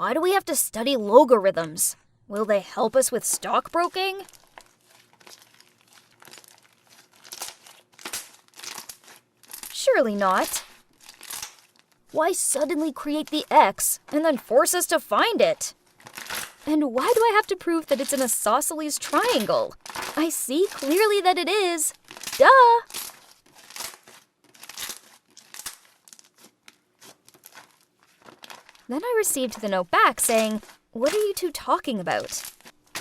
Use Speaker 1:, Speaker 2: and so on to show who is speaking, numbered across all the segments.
Speaker 1: Why do we have to study logarithms? Will they help us with stockbroking? Surely not. Why suddenly create the x and then force us to find it? And why do I have to prove that it's an isosceles triangle? I see clearly that it is. Duh! Then I received the note back saying, "What are you two talking about?"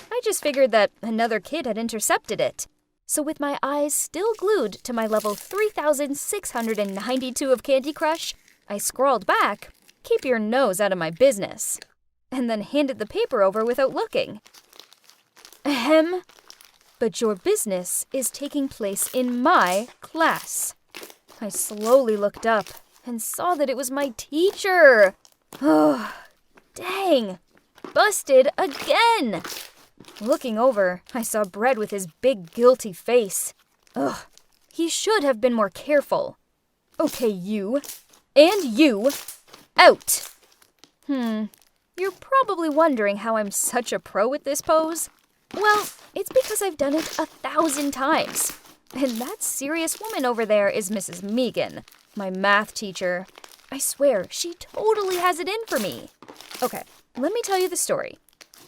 Speaker 1: I just figured that another kid had intercepted it. So with my eyes still glued to my level 3692 of Candy Crush, I scrawled back, "Keep your nose out of my business," and then handed the paper over without looking. Ahem. But your business is taking place in my class. I slowly looked up and saw that it was my teacher. Oh, dang. Busted again. Looking over, I saw Brett with his big guilty face. Ugh, he should have been more careful. Okay, you. And you. Out. You're probably wondering how I'm such a pro at this pose. Well, it's because I've done it 1,000 times. And that serious woman over there is Mrs. Megan, my math teacher. I swear, she totally has it in for me. Okay, let me tell you the story.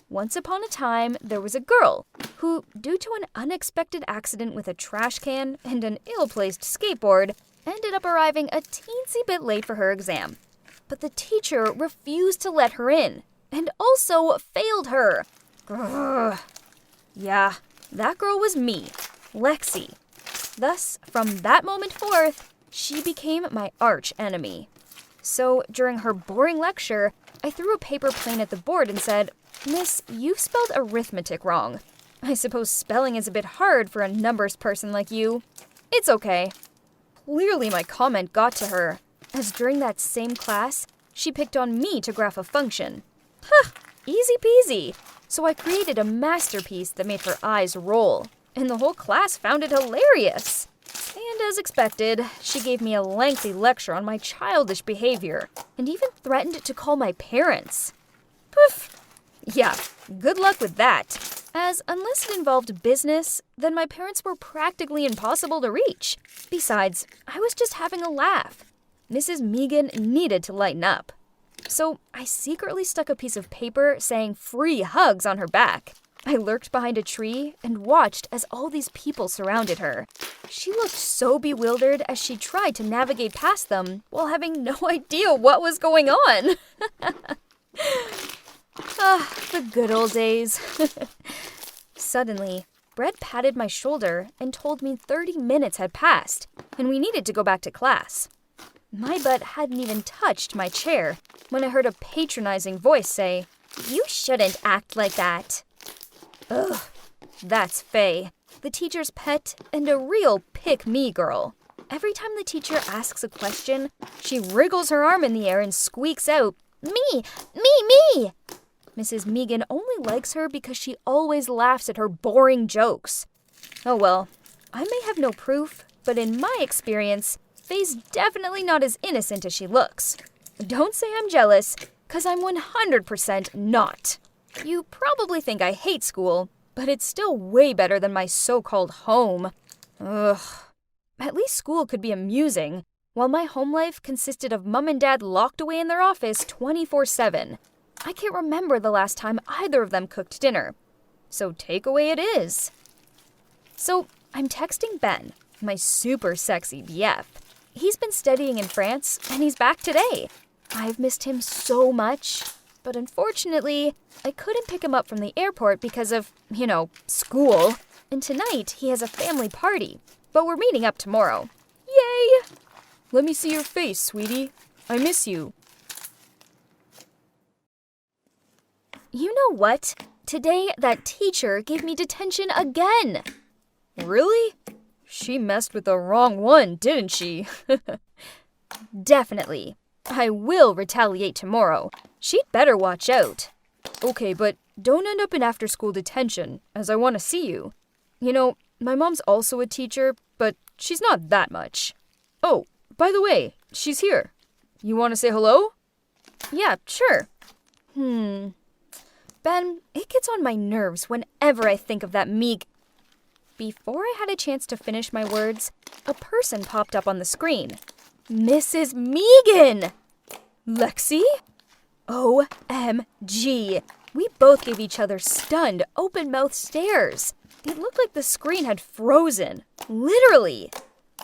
Speaker 1: Once upon a time, there was a girl who, due to an unexpected accident with a trash can and an ill-placed skateboard, ended up arriving a teensy bit late for her exam. But the teacher refused to let her in, and also failed her. Grrr. Yeah, that girl was me, Lexi. Thus, from that moment forth, she became my arch enemy. So, during her boring lecture, I threw a paper plane at the board and said, "Miss, you've spelled arithmetic wrong. I suppose spelling is a bit hard for a numbers person like you. It's okay." Clearly my comment got to her, as during that same class, she picked on me to graph a function. Huh, easy peasy. So I created a masterpiece that made her eyes roll, and the whole class found it hilarious. And as expected, she gave me a lengthy lecture on my childish behavior, and even threatened to call my parents. Poof! Yeah, good luck with that, as unless it involved business, then my parents were practically impossible to reach. Besides, I was just having a laugh. Mrs. Megan needed to lighten up. So I secretly stuck a piece of paper saying "free hugs" on her back. I lurked behind a tree and watched as all these people surrounded her. She looked so bewildered as she tried to navigate past them while having no idea what was going on. The good old days. Suddenly, Brett patted my shoulder and told me 30 minutes had passed and we needed to go back to class. My butt hadn't even touched my chair when I heard a patronizing voice say, "You shouldn't act like that." Ugh, that's Faye, the teacher's pet and a real pick-me girl. Every time the teacher asks a question, she wriggles her arm in the air and squeaks out, "Me! Me! Me!" Mrs. Megan only likes her because she always laughs at her boring jokes. Oh well, I may have no proof, but in my experience, Faye's definitely not as innocent as she looks. Don't say I'm jealous, 'cause I'm 100% not. You probably think I hate school, but it's still way better than my so-called home. Ugh. At least school could be amusing, while my home life consisted of mom and dad locked away in their office 24/7. I can't remember the last time either of them cooked dinner. So takeaway it is. So I'm texting Ben, my super sexy BF. He's been studying in France, and he's back today. I've missed him so much, but unfortunately, I couldn't pick him up from the airport because of, school. And tonight, he has a family party, but we're meeting up tomorrow. Yay! Let me see your face, sweetie. I miss you. You know what? Today, that teacher gave me detention again. Really? She messed with the wrong one, didn't she? Definitely. I will retaliate tomorrow. She'd better watch out. Okay, but don't end up in after-school detention, as I want to see you. My mom's also a teacher, but she's not that much. Oh, by the way, she's here. You want to say hello? Yeah, sure. Ben, it gets on my nerves whenever I think of that Before I had a chance to finish my words, a person popped up on the screen. Mrs. Megan! Lexi? OMG. We both gave each other stunned, open-mouthed stares. It looked like the screen had frozen. Literally.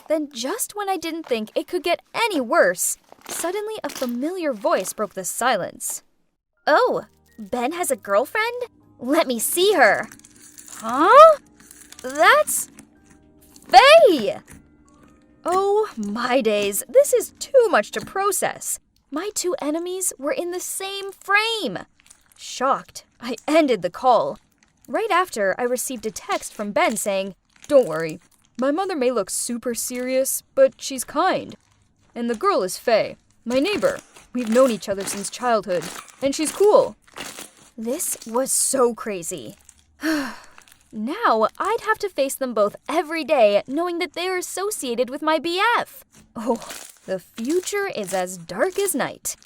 Speaker 1: Then just when I didn't think it could get any worse, suddenly a familiar voice broke the silence. Oh, Ben has a girlfriend? Let me see her. Huh? That's Faye! Oh my days, this is too much to process. My two enemies were in the same frame. Shocked, I ended the call. Right after, I received a text from Ben saying, "Don't worry, my mother may look super serious, but she's kind. And the girl is Faye, my neighbor. We've known each other since childhood, and she's cool." This was so crazy. Now, I'd have to face them both every day, knowing that they are associated with my BF. Oh, the future is as dark as night.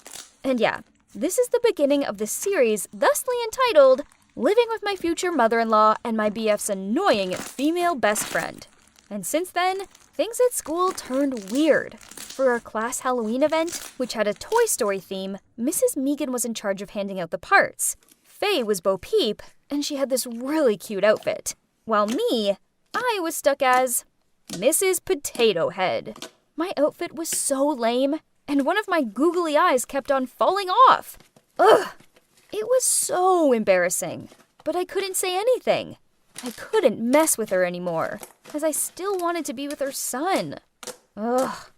Speaker 1: And yeah, this is the beginning of the series thusly entitled, Living with My Future Mother-in-Law and My BF's Annoying Female Best Friend. And since then, things at school turned weird. For our class Halloween event, which had a Toy Story theme, Mrs. Megan was in charge of handing out the parts. Faye was Bo Peep, and she had this really cute outfit. While me, I was stuck as Mrs. Potato Head. My outfit was so lame, and one of my googly eyes kept on falling off. Ugh! It was so embarrassing, but I couldn't say anything. I couldn't mess with her anymore, as I still wanted to be with her son. Ugh.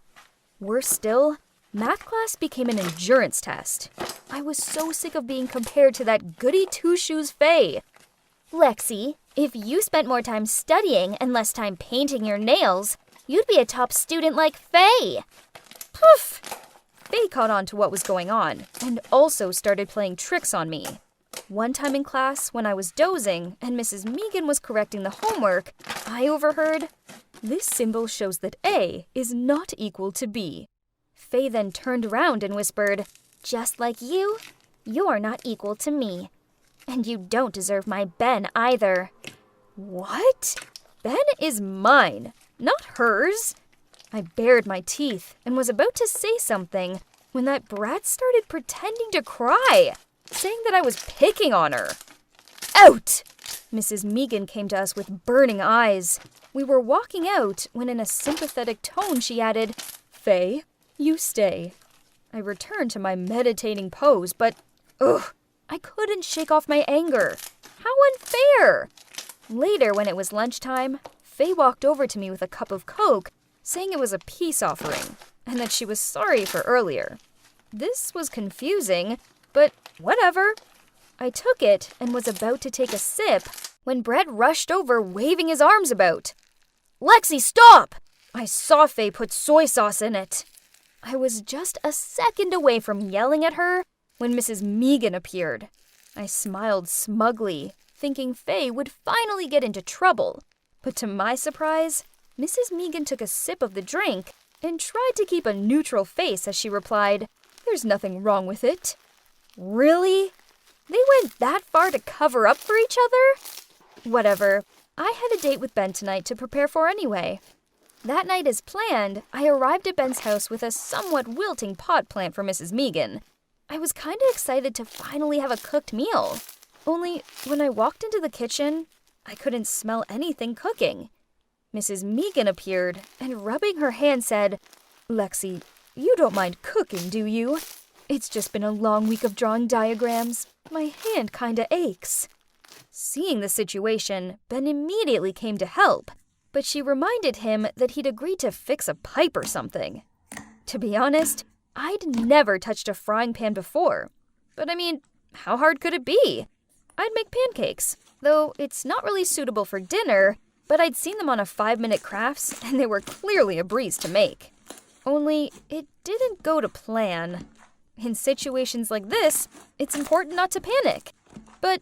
Speaker 1: Worse still, math class became an endurance test. I was so sick of being compared to that goody two-shoes Faye. Lexi, if you spent more time studying and less time painting your nails, you'd be a top student like Faye. Poof! Faye caught on to what was going on, and also started playing tricks on me. One time in class, when I was dozing and Mrs. Megan was correcting the homework, I overheard, "This symbol shows that A is not equal to B." Faye then turned around and whispered, "Just like you're not equal to me. And you don't deserve my Ben either." What? Ben is mine, not hers. I bared my teeth and was about to say something when that brat started pretending to cry, saying that I was picking on her. Out! Mrs. Megan came to us with burning eyes. We were walking out when in a sympathetic tone she added, "Faye, you stay." I returned to my meditating pose, but I couldn't shake off my anger. How unfair! Later, when it was lunchtime, Faye walked over to me with a cup of Coke, saying it was a peace offering, and that she was sorry for earlier. This was confusing, but whatever. I took it and was about to take a sip when Brett rushed over waving his arms about. "Lexi, stop!" I saw Faye put soy sauce in it. I was just a second away from yelling at her when Mrs. Megan appeared. I smiled smugly, thinking Faye would finally get into trouble. But to my surprise, Mrs. Megan took a sip of the drink and tried to keep a neutral face as she replied, "There's nothing wrong with it." Really? They went that far to cover up for each other? Whatever. I had a date with Ben tonight to prepare for anyway. That night as planned, I arrived at Ben's house with a somewhat wilting pot plant for Mrs. Megan. I was kinda excited to finally have a cooked meal. Only, when I walked into the kitchen, I couldn't smell anything cooking. Mrs. Megan appeared and rubbing her hand said, "Lexi, you don't mind cooking, do you? It's just been a long week of drawing diagrams. My hand kinda aches." Seeing the situation, Ben immediately came to help, but she reminded him that he'd agreed to fix a pipe or something. To be honest, I'd never touched a frying pan before. But I mean, how hard could it be? I'd make pancakes, though it's not really suitable for dinner, but I'd seen them on a 5-minute crafts and they were clearly a breeze to make. Only, it didn't go to plan. In situations like this, it's important not to panic. But,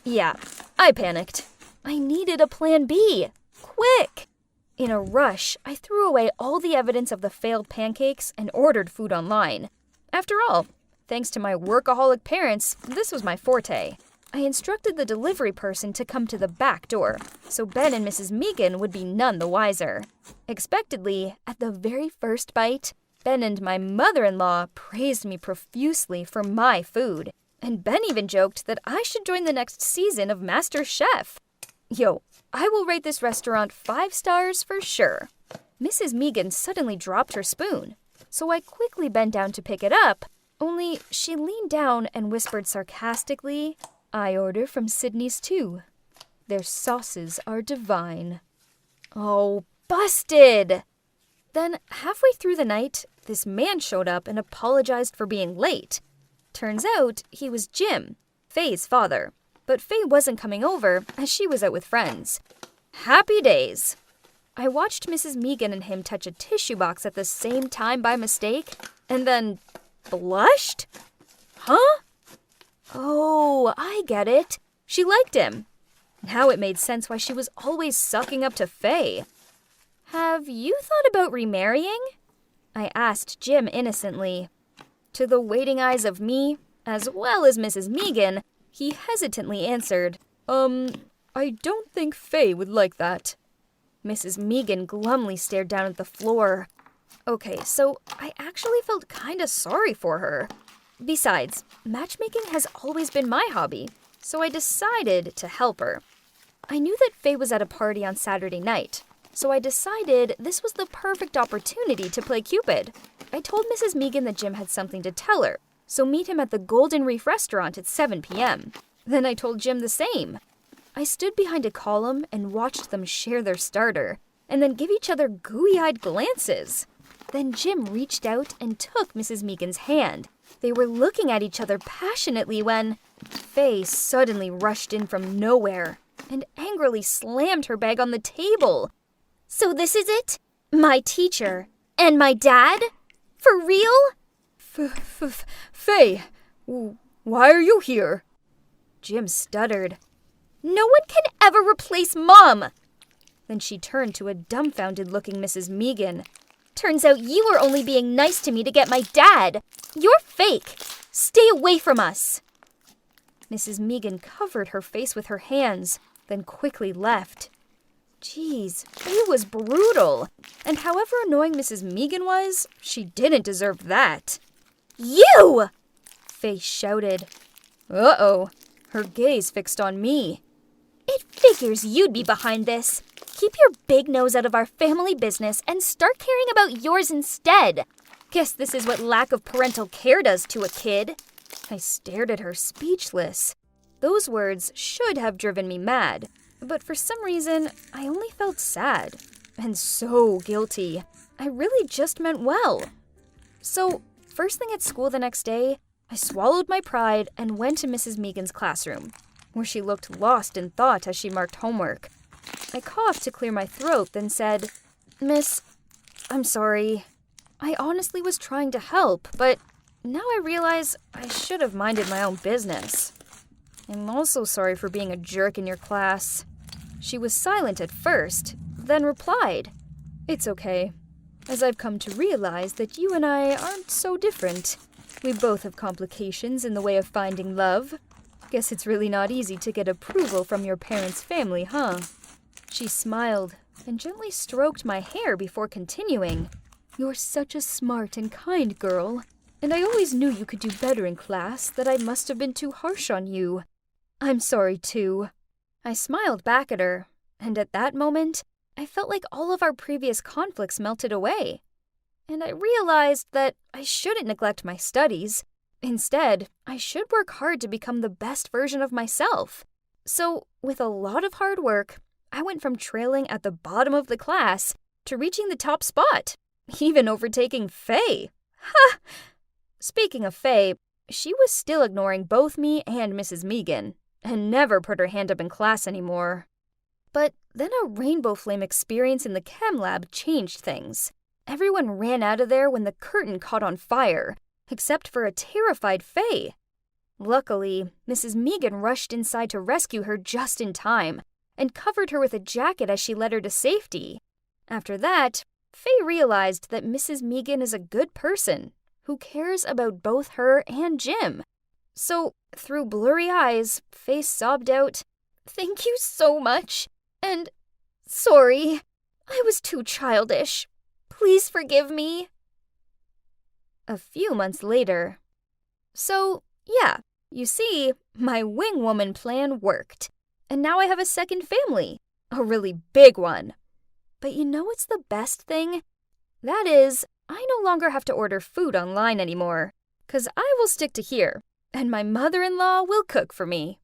Speaker 1: yeah, I panicked. I needed a plan B. Quick! In a rush, I threw away all the evidence of the failed pancakes and ordered food online. After all, Thanks to my workaholic parents, this was my forte. I instructed the delivery person to come to the back door, so Ben and Mrs. Megan would be none the wiser. Expectedly, at the very first bite, Ben and my mother-in-law praised me profusely for my food, and Ben even joked that I should join the next season of Master Chef. Yo, I will rate this restaurant 5 stars for sure. Mrs. Megan suddenly dropped her spoon, so I quickly bent down to pick it up, only she leaned down and whispered sarcastically, "I order from Sydney's too. Their sauces are divine." Oh, busted! Then, halfway through the night, this man showed up and apologized for being late. Turns out he was Jim, Faye's father, but Faye wasn't coming over as she was out with friends. Happy days! I watched Mrs. Megan and him touch a tissue box at the same time by mistake, and then blushed? Huh? Oh, I get it. She liked him. Now it made sense why she was always sucking up to Faye. Have you thought about remarrying? I asked Jim innocently. To the waiting eyes of me, as well as Mrs. Megan, he hesitantly answered, I don't think Faye would like that. Mrs. Megan glumly stared down at the floor. Okay, so I actually felt kinda sorry for her. Besides, matchmaking has always been my hobby, so I decided to help her. I knew that Faye was at a party on Saturday night, so I decided this was the perfect opportunity to play Cupid. I told Mrs. Megan that Jim had something to tell her, so meet him at the Golden Reef restaurant at 7 p.m. Then I told Jim the same. I stood behind a column and watched them share their starter, and then give each other gooey-eyed glances. Then Jim reached out and took Mrs. Megan's hand. They were looking at each other passionately when Faye suddenly rushed in from nowhere and angrily slammed her bag on the table. So this is it? My teacher and my dad? For real?
Speaker 2: Faye, why are you here?
Speaker 1: Jim stuttered. No one can ever replace Mom! Then she turned to a dumbfounded-looking Mrs. Megan. Turns out you were only being nice to me to get my dad. You're fake. Stay away from us. Mrs. Megan covered her face with her hands, then quickly left. Jeez, Faye was brutal. And however annoying Mrs. Megan was, she didn't deserve that. You! Faye shouted. Uh-oh, her gaze fixed on me. It figures you'd be behind this. Keep your big nose out of our family business and start caring about yours instead. Guess this is what lack of parental care does to a kid. I stared at her speechless. Those words should have driven me mad, but for some reason, I only felt sad and so guilty. I really just meant well. So, first thing at school the next day, I swallowed my pride and went to Mrs. Megan's classroom, where she looked lost in thought as she marked homework. I coughed to clear my throat, then said, Miss, I'm sorry. I honestly was trying to help, but now I realize I should have minded my own business. I'm also sorry for being a jerk in your class. She was silent at first, then replied, It's okay, as I've come to realize that you and I aren't so different. We both have complications in the way of finding love. Guess it's really not easy to get approval from your parents' family, huh? She smiled and gently stroked my hair before continuing. You're such a smart and kind girl, and I always knew you could do better in class, that I must have been too harsh on you. I'm sorry, too. I smiled back at her, and at that moment, I felt like all of our previous conflicts melted away. And I realized that I shouldn't neglect my studies. Instead, I should work hard to become the best version of myself. So, with a lot of hard work, I went from trailing at the bottom of the class to reaching the top spot, even overtaking Faye. Ha! Speaking of Faye, she was still ignoring both me and Mrs. Megan, and never put her hand up in class anymore. But then a rainbow flame experience in the chem lab changed things. Everyone ran out of there when the curtain caught on fire, except for a terrified Faye. Luckily, Mrs. Megan rushed inside to rescue her just in time, and covered her with a jacket as she led her to safety. After that, Faye realized that Mrs. Megan is a good person, who cares about both her and Jim. So, through blurry eyes, Faye sobbed out, "Thank you so much, and sorry, I was too childish. Please forgive me." A few months later. So, yeah, you see, my wing woman plan worked. And now I have a second family, a really big one. But you know what's the best thing? That is, I no longer have to order food online anymore, 'cause I will stick to here, and my mother-in-law will cook for me.